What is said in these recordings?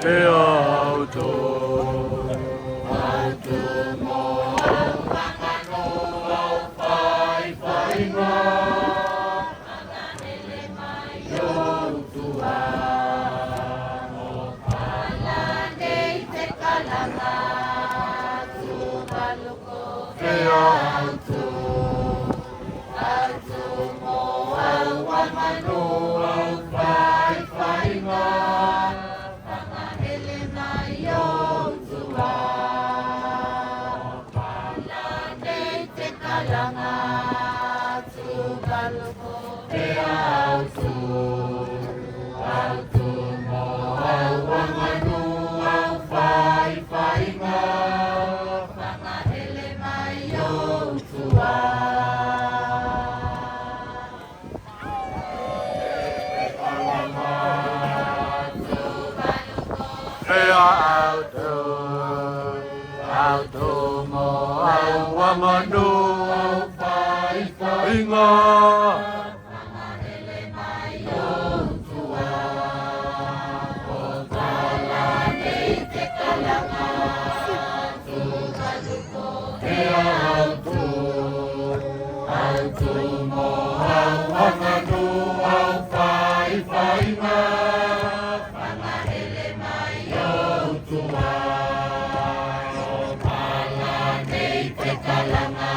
te auto mo au whakano au whai whai ngā Mana ele mai o tua o pala nei te kalanga tu maluko te auto mo au whakano au whai whai ngā Mana ele mai o tua Kalanga tu baluko te autu mo au wanganu au whai whai ngā Whanga ele mai o tua Kalanga tu baluko te autu mo au wanganu Inga Mana ele mai o tua O tala nei te kalanga Tu kaluko te autu mo au wanganu au whai whai ngā Mana ele mai o tua O tala nei te kalanga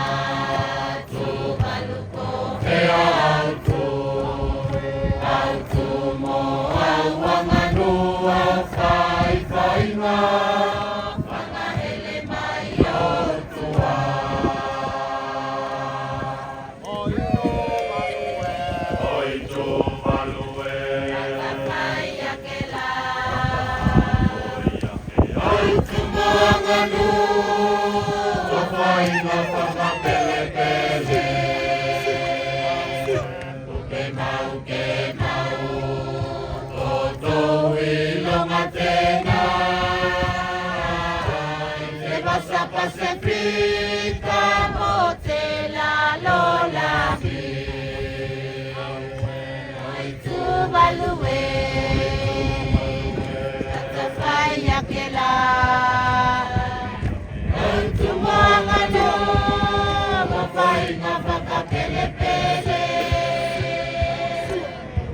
Te autu mo au wanganu au whai whai ngā Whanga ele mai o tua Oi tō malue Ata whai ake la Oi tō wanganu Tō whai ngā whanga pele pele Pasifika mo te la lola mi Oi tu balue Tata whai ake la Oi tu wanganu Mo whai ngā whakapele pele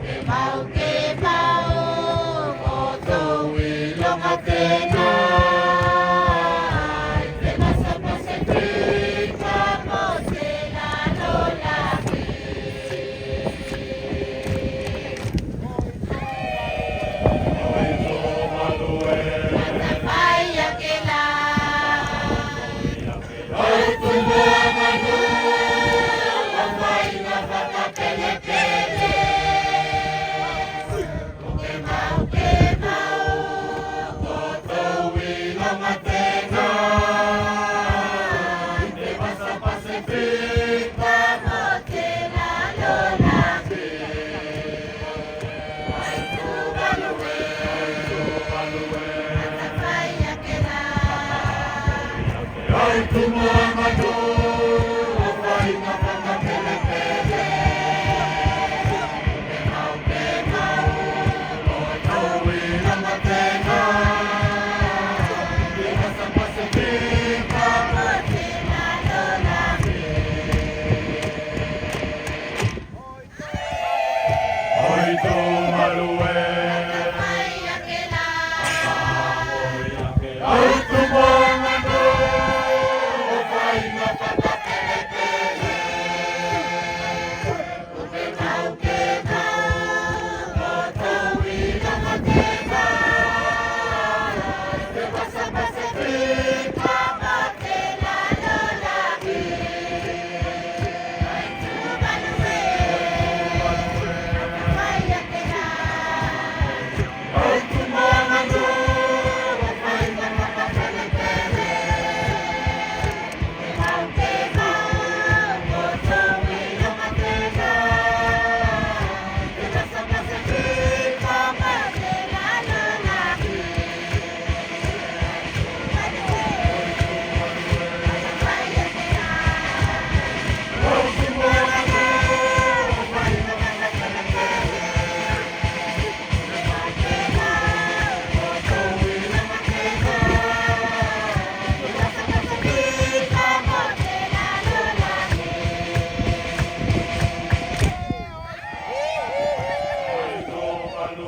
Ke mau Mo tō ilonga tēnā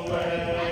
Emmanuel.